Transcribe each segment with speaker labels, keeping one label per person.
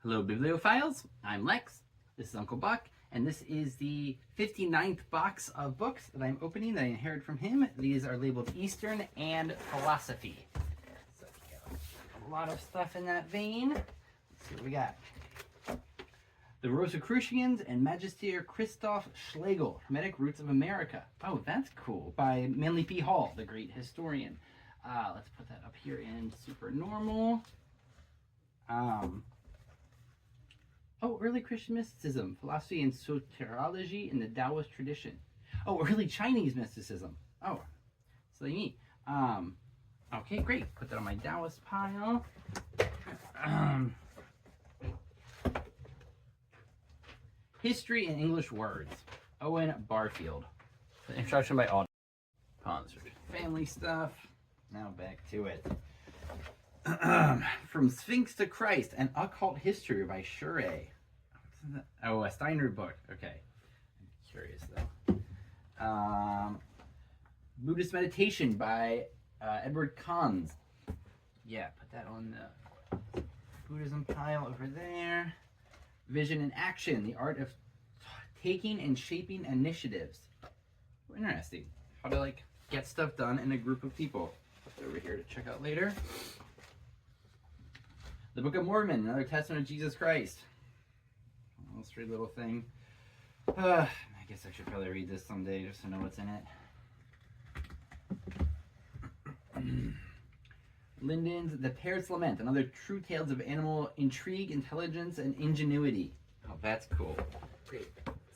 Speaker 1: Hello, bibliophiles. I'm Lex. This is Uncle Buck, and this is the 59th box of books that I'm opening that I inherited from him. These are labeled Eastern and Philosophy. So we got a lot of stuff in that vein. Let's see what we got. The Rosicrucians and Magister Christoph Schlegel, Hermetic Roots of America. Oh, that's cool. By Manly P. Hall, the great historian. Let's put that up here in super normal. Early Christian mysticism, philosophy and soteriology in the Taoist tradition. Oh, early Chinese mysticism. Oh, so neat. Okay, great. Put that on my Taoist pile. History and English Words. Owen Barfield. The introduction by Auden. Family stuff. Now back to it. From Sphinx to Christ, an occult history by Shure. Oh, a Steiner book. Okay. I'm curious though. Buddhist Meditation by Edward Kahns. Yeah, put that on the Buddhism pile over there. Vision and Action, the art of taking and shaping initiatives. Interesting. How to get stuff done in a group of people. Put it over here to check out later. The Book of Mormon, another testament of Jesus Christ. A straight little thing. I guess I should probably read this someday just to know what's in it. Linden's The Parrot's Lament, another true tales of animal intrigue, intelligence, and ingenuity. Oh, that's cool. Great.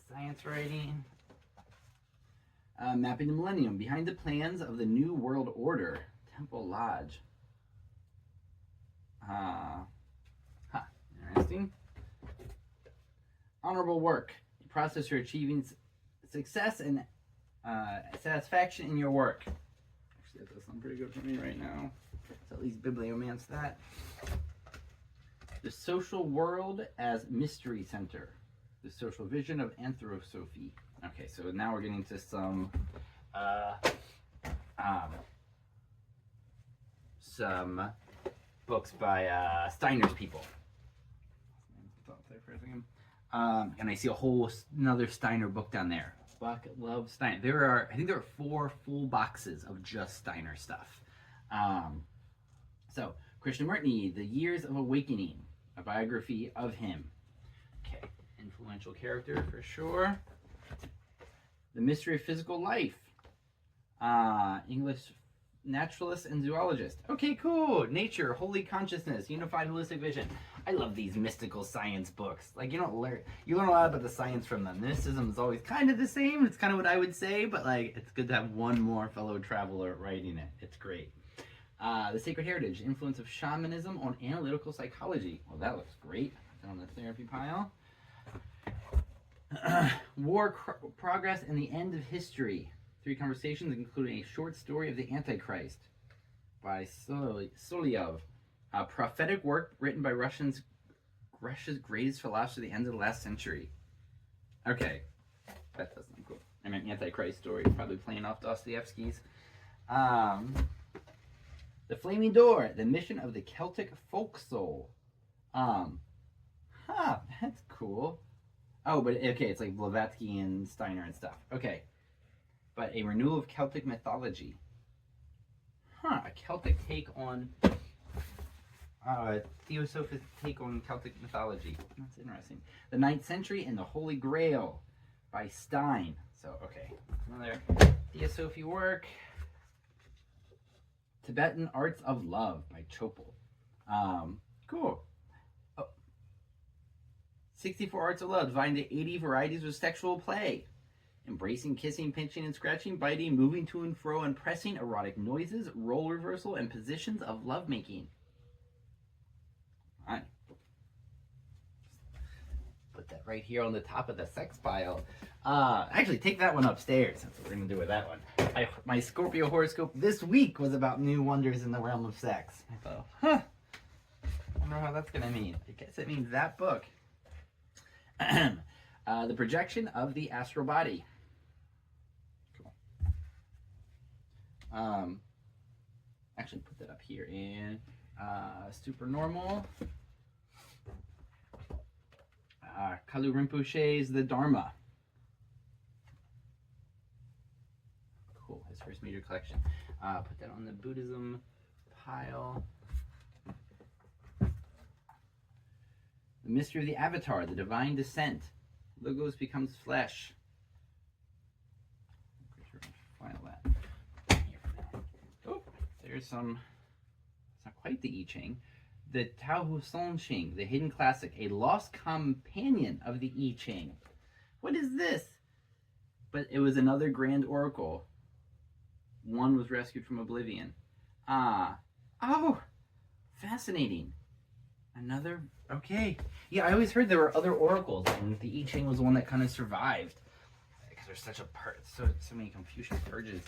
Speaker 1: Science writing. Mapping the Millennium, behind the plans of the New World Order. Temple Lodge. Interesting. Honorable Work, a process for achieving success and satisfaction in your work. Actually, that does sound pretty good for me right now. So at least bibliomance that. The Social World as Mystery Center. The Social Vision of Anthroposophy. Okay, so now we're getting to some books by Steiner's people. And I see another Steiner book down there. Buck loves Steiner. I think there are 4 full boxes of just Steiner stuff. So, Krishnamurti, The Years of Awakening, a biography of him. Okay, influential character for sure. The Mystery of Physical Life, English naturalist and zoologist. Okay, cool. Nature, Holy Consciousness, Unified Holistic Vision. I love these mystical science books. You learn a lot about the science from them. Mysticism is always kind of the same. It's kind of what I would say, but it's good to have one more fellow traveler writing it. It's great. The Sacred Heritage, Influence of Shamanism on Analytical Psychology. Well, that looks great. Put that on the therapy pile. War, Progress, and the End of History. 3 conversations, including a short story of the Antichrist by Solyov. A prophetic work written by Russia's greatest philosopher at the end of the last century. Okay, that does sound cool. I mean, Antichrist story, probably playing off Dostoevsky's. The Flaming Door, the mission of the Celtic folk soul. That's cool. Oh, but okay, it's like Blavatsky and Steiner and stuff. Okay. But a renewal of Celtic mythology. A Celtic take on theosophic take on Celtic mythology. That's interesting. The 9th Century and the Holy Grail by Stein. So, okay. Another theosophy work. Tibetan Arts of Love by Chopal. Cool. 64 Arts of Love, dividing the 80 varieties of sexual play. Embracing, kissing, pinching, and scratching, biting, moving to and fro, and pressing, erotic noises, role reversal, and positions of lovemaking. Alright. Put that right here on the top of the sex pile. Actually, take that one upstairs. That's what we're going to do with that one. My Scorpio horoscope this week was about new wonders in the realm of sex. I thought, I wonder how that's going to mean. I guess it means that book. The Projection of the Astral Body. Cool. Actually, put that up here in super normal. Kalu Rinpoche's The Dharma. Cool, his first major collection. Put that on the Buddhism pile. The Mystery of the Avatar, The Divine Descent. Logos Becomes Flesh. File that. Oh, there's some. It's not quite the I Ching. The Tao Hu Song Ching, the Hidden Classic, a lost companion of the I Ching. What is this? But it was another grand oracle. One was rescued from oblivion. Oh, fascinating. Another, okay. Yeah, I always heard there were other oracles, and the I Ching was the one that kind of survived. Because there's such a so many Confucian purges.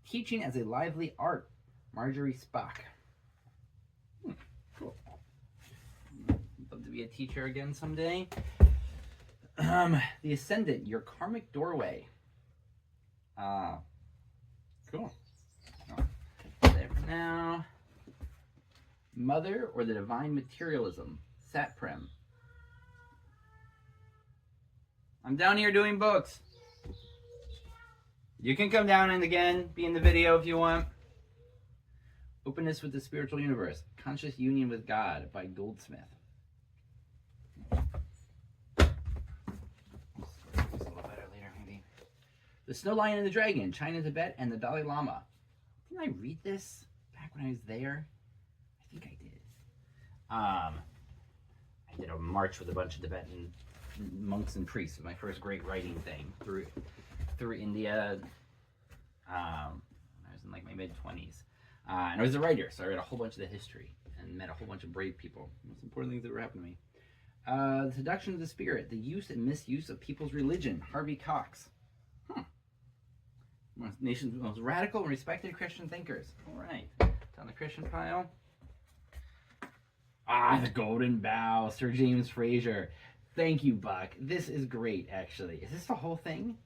Speaker 1: Teaching as a lively art, Marjorie Spock. Cool. Love to be a teacher again someday. The Ascendant, Your Karmic Doorway. Cool. There for now. Mother or the Divine Materialism, Satprem. I'm down here doing books. You can come down and again be in the video if you want. Openness with the Spiritual Universe, Conscious Union with God by Goldsmith. A little better later, maybe. The Snow Lion and the Dragon, China, Tibet, and the Dalai Lama. Didn't I read this back when I was there? I think I did. I did a march with a bunch of Tibetan monks and priests. It was my first great writing thing through India. I was in like my mid-20s. And I was a writer, so I read a whole bunch of the history and met a whole bunch of brave people. Most important things that ever happened to me. The Seduction of the Spirit, the Use and Misuse of People's Religion, Harvey Cox. One of the nation's most radical and respected Christian thinkers. All right, it's on the Christian pile. The Golden Bough, Sir James Fraser. Thank you, Buck. This is great, actually. Is this the whole thing?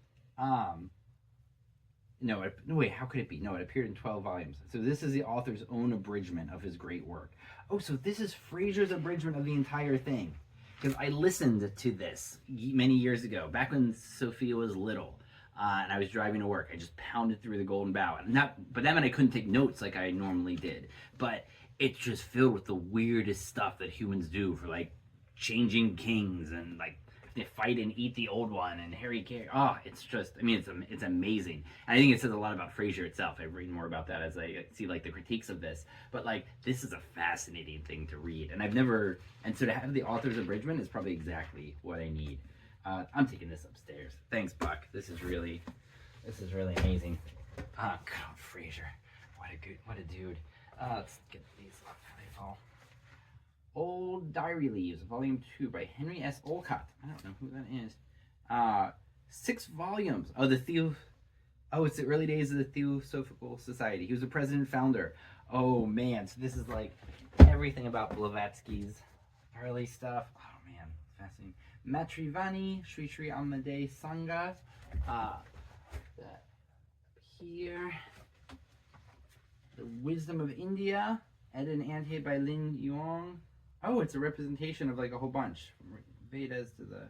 Speaker 1: No, wait, how could it be? No, it appeared in 12 volumes. So this is the author's own abridgment of his great work. Oh, so this is Fraser's abridgment of the entire thing. Because I listened to this many years ago, back when Sophia was little. And I was driving to work. I just pounded through the Golden Bough. But that meant I couldn't take notes like I normally did. But it's just filled with the weirdest stuff that humans do for like changing kings and like they fight and eat the old one and Harry Carey. Oh, it's just, I mean, it's amazing. And I think it says a lot about Fraser itself. I read more about that as I see like the critiques of this. But like, this is a fascinating thing to read. And so to have the author's abridgment is probably exactly what I need. I'm taking this upstairs. Thanks, Buck. This is really amazing. Good old Fraser. What a dude. Let's get these off before they fall. Old Diary Leaves, Volume 2 by Henry S. Olcott. I don't know who that is. 6 volumes. It's the early days of the Theosophical Society. He was the president and founder. Oh man, so this is like everything about Blavatsky's early stuff. Oh man, fascinating. Matrivani, Sri Sri Amade Sangha. That here. The Wisdom of India, Ed and Ante by Lin Yuang. Oh, it's a representation of like a whole bunch. From Vedas to the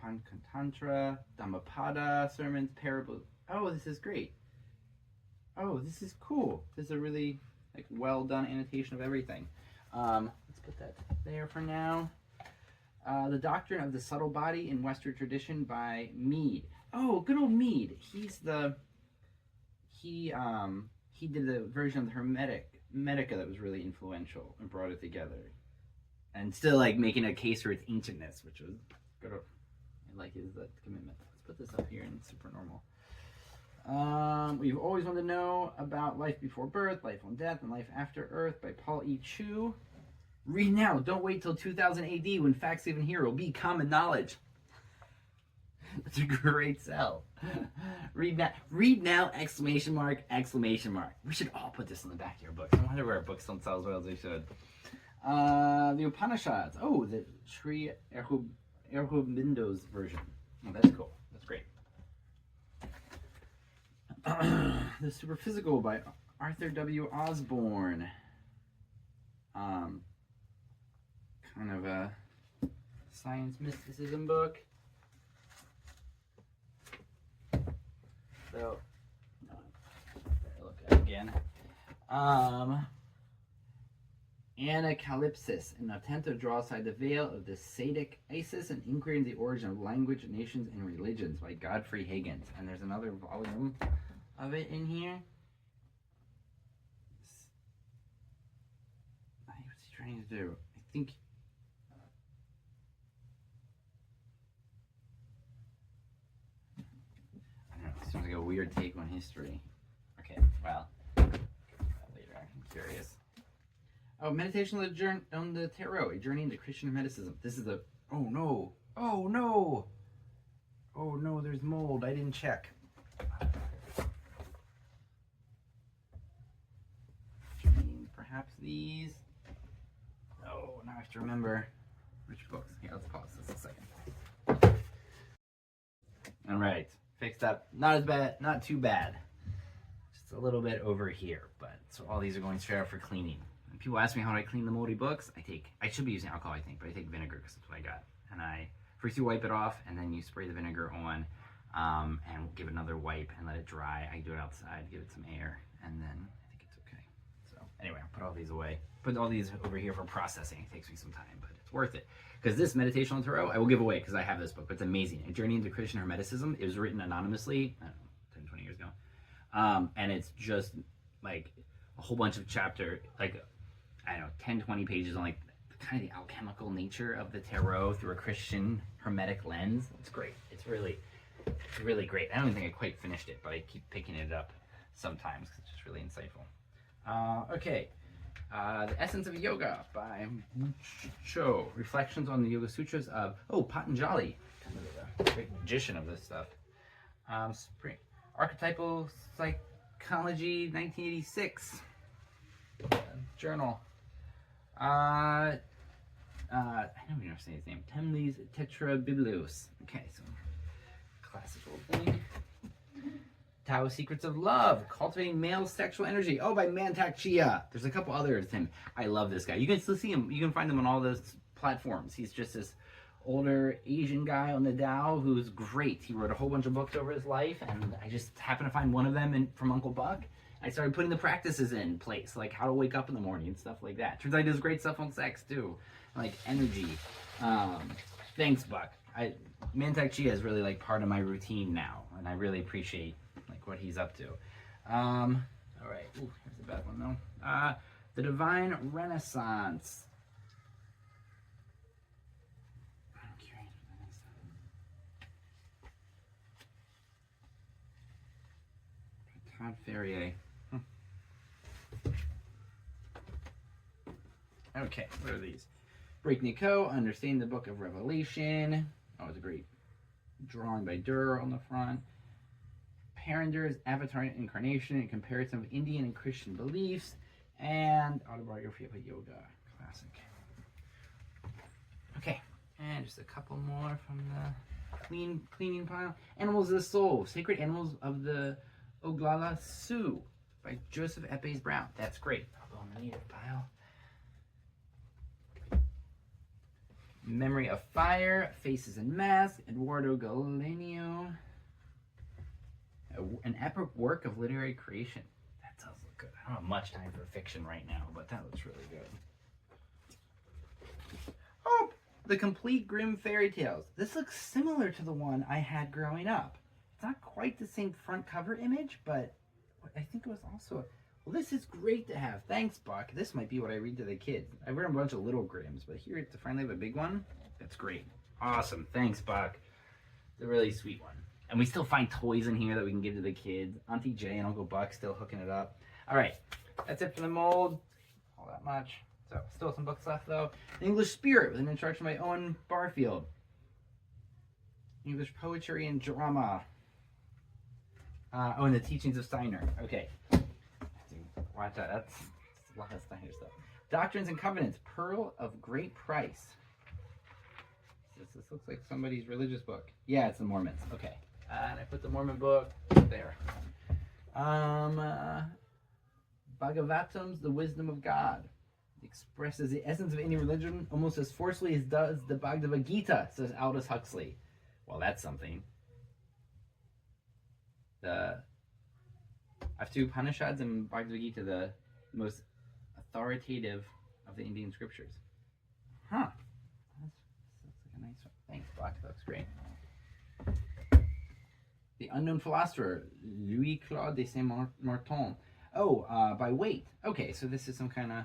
Speaker 1: Panchatantra, Dhammapada, sermons, parables. Oh, this is great. Oh, this is cool. This is a really like well done annotation of everything. Let's put that there for now. The Doctrine of the Subtle Body in Western Tradition by Mead. Oh, good old Mead. He did the version of the Hermetica that was really influential and brought it together, and still like making a case for its ancientness, which was good. I like his commitment. Let's put this up here in super normal. We've always wanted to know about life before birth, life on death, and life after Earth by Paul E. Chu. Read now. Don't wait till 2000 AD when facts even here will be common knowledge. That's a great sell. Read now, exclamation mark, exclamation mark. We should all put this in the back of your books. I wonder where our books don't sell as well as they should. The Upanishads. Oh, the Sri Aurobindo's version. Oh, that's cool. That's great. The Superphysical by Arthur W. Osborne. kind of a science mysticism book. So, look at it again. Anacalypsis, an attempt to draw aside the veil of the Sadic Isis, an inquiry into the origin of language, nations, and religions by Godfrey Higgins. And there's another volume of it in here. What's he trying to do? I think. I don't know. It seems like a weird take on history. Okay, well, later. I'm curious. Oh, meditation on the tarot, a journey into Christian hermeticism. This is oh no, oh no, oh no, there's mold, I didn't check. Perhaps these. Oh, now I have to remember which books. Here, let's pause this a second. All right, fixed up. Not as bad, not too bad. Just a little bit over here, but so all these are going straight out for cleaning. People ask me how do I clean the moldy books. I should be using alcohol, I think, but I take vinegar because that's what I got. And first you wipe it off, and then you spray the vinegar on, and give it another wipe and let it dry. I do it outside, give it some air, and then I think it's okay. So anyway, I'll put all these away. Put all these over here for processing. It takes me some time, but it's worth it. Because this Meditation on Tarot, I will give away because I have this book, but it's amazing. A Journey into Christian Hermeticism. It was written anonymously, I don't know, 10, 20 years ago. And it's just like a whole bunch of I don't know, 10, 20 pages on like kind of the alchemical nature of the tarot through a Christian hermetic lens. It's great. It's really great. I don't even think I quite finished it, but I keep picking it up sometimes because it's just really insightful. Okay. The Essence of Yoga by Cho. Reflections on the Yoga Sutras of, Patanjali. Kind of the great magician of this stuff. Spring. Archetypal Psychology, 1986. Journal. I don't even know how to say his name. Temles Tetrabiblios. Okay, so classical thing. Tao Secrets of Love, Cultivating Male Sexual Energy. Oh, by Mantak Chia. There's a couple others. Him. I love this guy. You can still see him. You can find him on all those platforms. He's just this older Asian guy on the Tao who's great. He wrote a whole bunch of books over his life, and I just happened to find one of them from Uncle Buck. I started putting the practices in place, like how to wake up in the morning and stuff like that. Turns out he does great stuff on sex too, like energy. Thanks, Buck. Mantak Chia is really like part of my routine now, and I really appreciate like what he's up to. All right, ooh, here's a bad one though. The Divine Renaissance. I'm curious what that is. Todd Ferrier. Okay, what are these? Break Nico, Understanding the Book of Revelation. Oh, it's a great drawing by Durr on the front. Parander's Avatar Incarnation and Comparison of Indian and Christian Beliefs. And Autobiography of a Yoga Classic. Okay, and just a couple more from the cleaning pile. Animals of the Soul, Sacred Animals of the Oglala Sioux by Joseph Epes Brown. That's great. I'll go on the native pile. Memory of Fire, Faces and Masks, Eduardo Galenio. An epic work of literary creation. That does look good. I don't have much time for fiction right now, but that looks really good. Oh, The Complete Grimm Fairy Tales. This looks similar to the one I had growing up. It's not quite the same front cover image, but I think it was also... Well, this is great to have. Thanks, Buck. This might be what I read to the kids. I've read a bunch of little Grimms, but here to finally have a big one, that's great. Awesome. Thanks, Buck. It's a really sweet one. And we still find toys in here that we can give to the kids. Auntie Jay and Uncle Buck still hooking it up. All right. That's it for the mold. All that much. So, still some books left, though. The English Spirit with an introduction by Owen Barfield. English Poetry and Drama. And the Teachings of Steiner. Okay. Watch out, that's a lot of Steiner stuff. Doctrines and Covenants, Pearl of Great Price. This looks like somebody's religious book. Yeah, it's the Mormons. Okay. And I put the Mormon book there. Bhagavatam's The Wisdom of God expresses the essence of Indian religion almost as forcefully as does the Bhagavad Gita, says Aldous Huxley. Well, that's something. The Upanishads and Bhagavad Gita, the most authoritative of the Indian scriptures. Huh. That's like a nice one. Thanks, Buck. That looks great. The Unknown Philosopher, Louis-Claude de Saint-Martin. Oh, by weight. Okay, so this is some kind of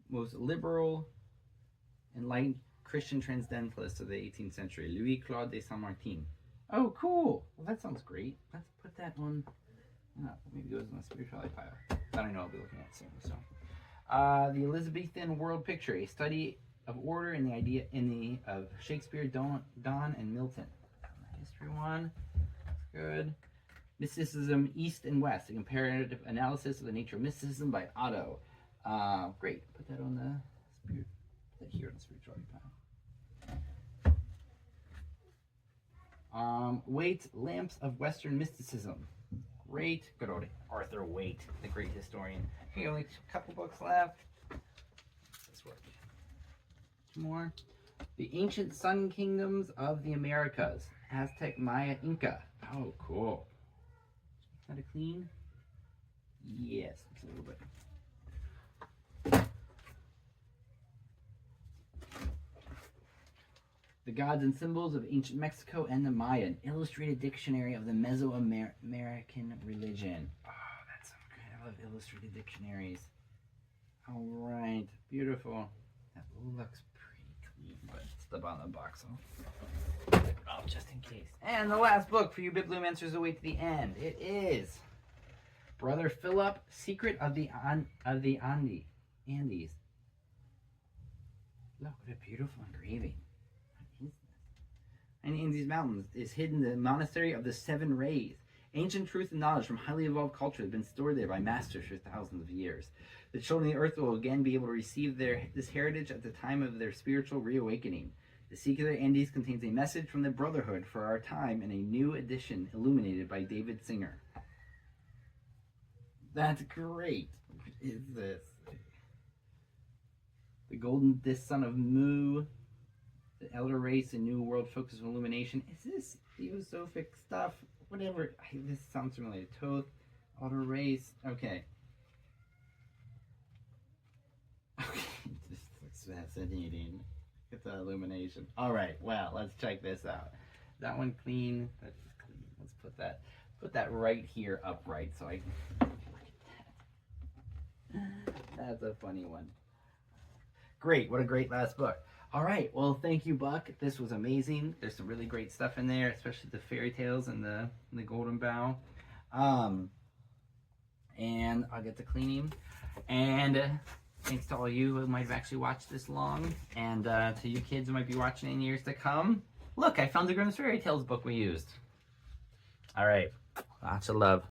Speaker 1: most liberal, enlightened Christian transcendentalist of the 18th century, Louis-Claude de Saint-Martin. Oh, cool. Well, that sounds great. Let's put that one. Maybe it goes in the spirituality pile. That I know I'll be looking at soon. So, the Elizabethan World Picture, a study of order in the idea of Shakespeare, Donne, and Milton. The history one. That's good. Mysticism, East and West, a comparative analysis of the nature of mysticism by Otto. Great. Put that on the spirit. Put that here on the spirituality pile. Waite, Lamps of Western Mysticism. Great. Good old Arthur Waite, the great historian. Okay, only a couple books left. This work. Two more. The Ancient Sun Kingdoms of the Americas. Aztec, Maya, Inca. Oh, cool. Is that a clean? Yes, it's a little bit. The Gods and Symbols of Ancient Mexico and the Maya, an illustrated dictionary of the Mesoamerican religion. Oh, that's so good. I love illustrated dictionaries. All right, beautiful. That looks pretty clean, but it's the bottom of the box. So I'll take it off just in case. And the last book for you Bibliomancers away to the end. It is Brother Philip, Secret of the Andes. Look, what a beautiful engraving. And in these mountains is hidden the monastery of the Seven Rays. Ancient truth and knowledge from highly evolved culture have been stored there by masters for thousands of years. The children of the earth will again be able to receive this heritage at the time of their spiritual reawakening. The Secret of the Andes contains a message from the Brotherhood for our time in a new edition illuminated by David Singer. That's great. What is this? The Golden Son of Mu. The Elder Race, a New World Focus on Illumination. Is this theosophic stuff? Whatever. This sounds familiar. Toth, Elder Race. Okay. Okay. This looks fascinating. Get the illumination. All right. Well, let's check this out. That one clean. That's clean. Let's put that right here upright so I can look at that. That's a funny one. Great. What a great last book. All right, well, thank you, Buck. This was amazing. There's some really great stuff in there, especially the fairy tales and the Golden Bough. And I'll get to cleaning. And thanks to all you who might have actually watched this long, and to you kids who might be watching in years to come. Look, I found the Grimm's Fairy Tales book we used. All right, lots of love.